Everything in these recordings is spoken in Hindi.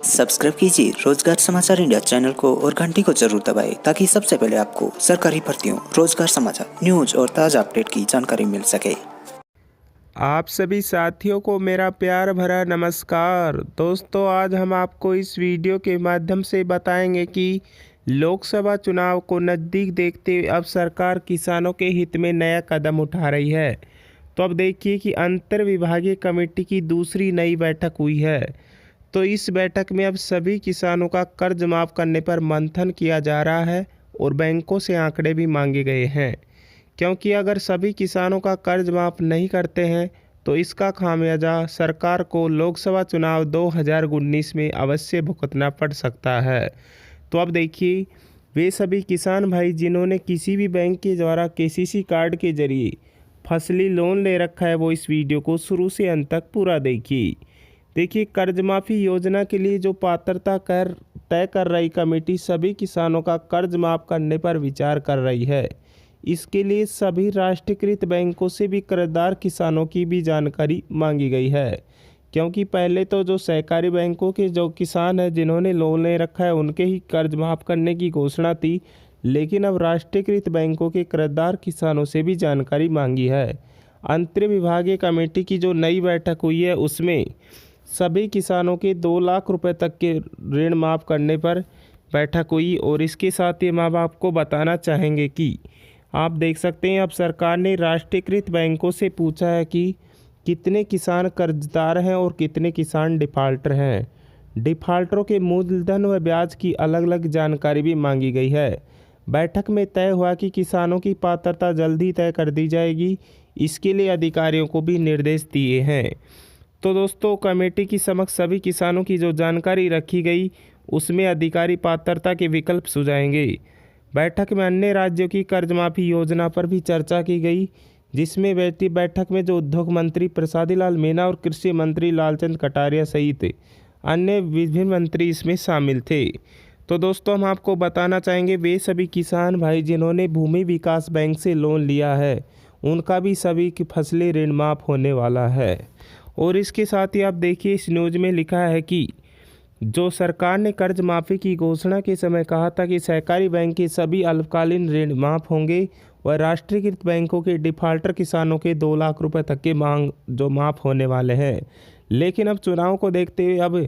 सब्सक्राइब कीजिए रोजगार समाचार इंडिया चैनल को और घंटी को जरूर दबाएं ताकि सबसे पहले आपको सरकारी भर्तियों, रोजगार समाचार, न्यूज और ताज़ा अपडेट की जानकारी मिल सके। आप सभी साथियों को मेरा प्यार भरा नमस्कार। दोस्तों, आज हम आपको इस वीडियो के माध्यम से बताएंगे कि लोकसभा चुनाव को नज़दीक देखते हुए अब सरकार किसानों के हित में नया कदम उठा रही है। तो अब देखिए कि अंतर विभागीय कमेटी की दूसरी नई बैठक हुई है। तो इस बैठक में अब सभी किसानों का कर्ज माफ़ करने पर मंथन किया जा रहा है और बैंकों से आंकड़े भी मांगे गए हैं, क्योंकि अगर सभी किसानों का कर्ज माफ़ नहीं करते हैं तो इसका खामियाजा सरकार को लोकसभा चुनाव 2019 में अवश्य भुगतना पड़ सकता है। तो अब देखिए, वे सभी किसान भाई जिन्होंने किसी भी बैंक के द्वारा केसीसी कार्ड के जरिए फसली लोन ले रखा है, वो इस वीडियो को शुरू से अंत तक पूरा देखिए। कर्ज माफ़ी योजना के लिए जो पात्रता कर तय कर रही कमेटी सभी किसानों का कर्ज माफ़ करने पर विचार कर रही है। इसके लिए सभी राष्ट्रीयकृत बैंकों से भी कर्जदार किसानों की भी जानकारी मांगी गई है, क्योंकि पहले तो जो सहकारी बैंकों के जो किसान हैं जिन्होंने लोन ले रखा है उनके ही कर्ज माफ़ करने की घोषणा थी, लेकिन अब राष्ट्रीयकृत बैंकों के कर्जदार किसानों से भी जानकारी मांगी है। अंतर विभागीय कमेटी की जो नई बैठक हुई है उसमें सभी किसानों के 2 लाख रुपए तक के ऋण माफ़ करने पर बैठक हुई। और इसके साथ ही हम आपको बताना चाहेंगे कि आप देख सकते हैं, अब सरकार ने राष्ट्रीयकृत बैंकों से पूछा है कि कितने किसान कर्जदार हैं और कितने किसान डिफ़ाल्टर हैं। डिफ़ाल्टरों के मूलधन व ब्याज की अलग अलग जानकारी भी मांगी गई है। बैठक में तय हुआ कि किसानों की पात्रता जल्दी तय कर दी जाएगी। इसके लिए अधिकारियों को भी निर्देश दिए हैं। तो दोस्तों, कमेटी की समक्ष सभी किसानों की जो जानकारी रखी गई उसमें अधिकारी पात्रता के विकल्प सुझाएंगे। बैठक में अन्य राज्यों की कर्ज माफ़ी योजना पर भी चर्चा की गई, जिसमें बैठक में जो उद्योग मंत्री प्रसादी लाल मीणा और कृषि मंत्री लालचंद कटारिया सहित अन्य विभिन्न मंत्री इसमें शामिल थे। तो दोस्तों, हम आपको बताना चाहेंगे वे सभी किसान भाई जिन्होंने भूमि विकास बैंक से लोन लिया है उनका भी सभी की फसली ऋण माफ़ होने वाला है। और इसके साथ ही आप देखिए, इस न्यूज़ में लिखा है कि जो सरकार ने कर्ज माफ़ी की घोषणा के समय कहा था कि सहकारी बैंक के सभी अल्पकालीन ऋण माफ़ होंगे और राष्ट्रीयकृत बैंकों के डिफ़ाल्टर किसानों के 2 लाख रुपए तक के मांग जो माफ़ होने वाले हैं। लेकिन अब चुनाव को देखते हुए अब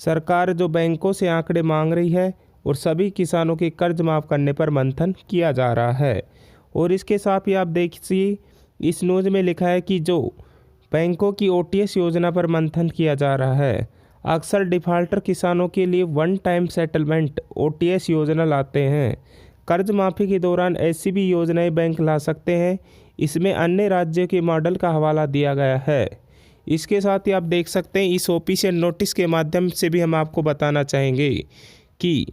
सरकार जो बैंकों से आंकड़े मांग रही है और सभी किसानों के कर्ज माफ़ करने पर मंथन किया जा रहा है। और इसके साथ ही आप देखिए, इस न्यूज़ में लिखा है कि जो बैंकों की ओटीएस योजना पर मंथन किया जा रहा है। अक्सर डिफ़ाल्टर किसानों के लिए वन टाइम सेटलमेंट ओटीएस योजना लाते हैं। कर्ज माफ़ी के दौरान ऐसी भी योजनाएं बैंक ला सकते हैं। इसमें अन्य राज्यों के मॉडल का हवाला दिया गया है। इसके साथ ही आप देख सकते हैं, इस ऑफिशियल नोटिस के माध्यम से भी हम आपको बताना चाहेंगे कि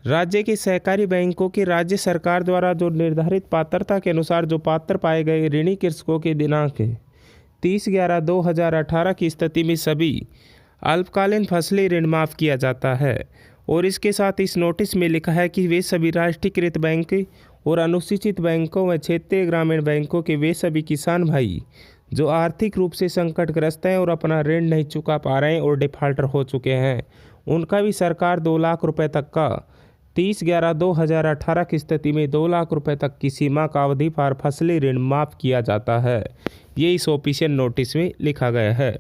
राज्य के सहकारी बैंकों के राज्य सरकार द्वारा जो निर्धारित पात्रता के अनुसार जो पात्र पाए गए ऋणी कृषकों के दिनांक 30/11/2018 की स्थिति में सभी अल्पकालीन फसली ऋण माफ़ किया जाता है। और इसके साथ इस नोटिस में लिखा है कि वे सभी राष्ट्रीयकृत बैंक और अनुसूचित बैंकों व क्षेत्रीय ग्रामीण बैंकों के वे सभी किसान भाई जो आर्थिक रूप से संकटग्रस्त हैं और अपना ऋण नहीं चुका पा रहे हैं और डिफ़ाल्टर हो चुके हैं, उनका भी सरकार 2 लाख रुपए तक का 30/11/2018 की स्थिति में 2 लाख रुपए तक की सीमा का अवधि पर फसली ऋण माफ़ किया जाता है। ये इस ऑफिशियल नोटिस में लिखा गया है।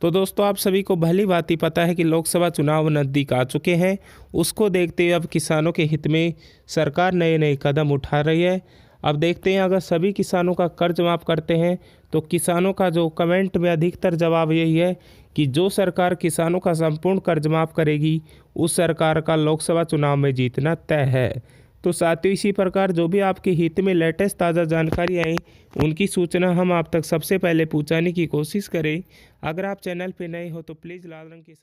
तो दोस्तों, आप सभी को भली भांति पता है कि लोकसभा चुनाव नज़दीक आ चुके हैं। उसको देखते हुए अब किसानों के हित में सरकार नए नए कदम उठा रही है। अब देखते हैं, अगर सभी किसानों का कर्ज माफ़ करते हैं तो किसानों का जो कमेंट में अधिकतर जवाब यही है कि जो सरकार किसानों का संपूर्ण कर्ज माफ़ करेगी उस सरकार का लोकसभा चुनाव में जीतना तय है। तो साथियों, इसी प्रकार जो भी आपके हित में लेटेस्ट ताज़ा जानकारी आई उनकी सूचना हम आप तक सबसे पहले पहुंचाने की कोशिश करें। अगर आप चैनल पर नए हो तो प्लीज़ लाल रंग के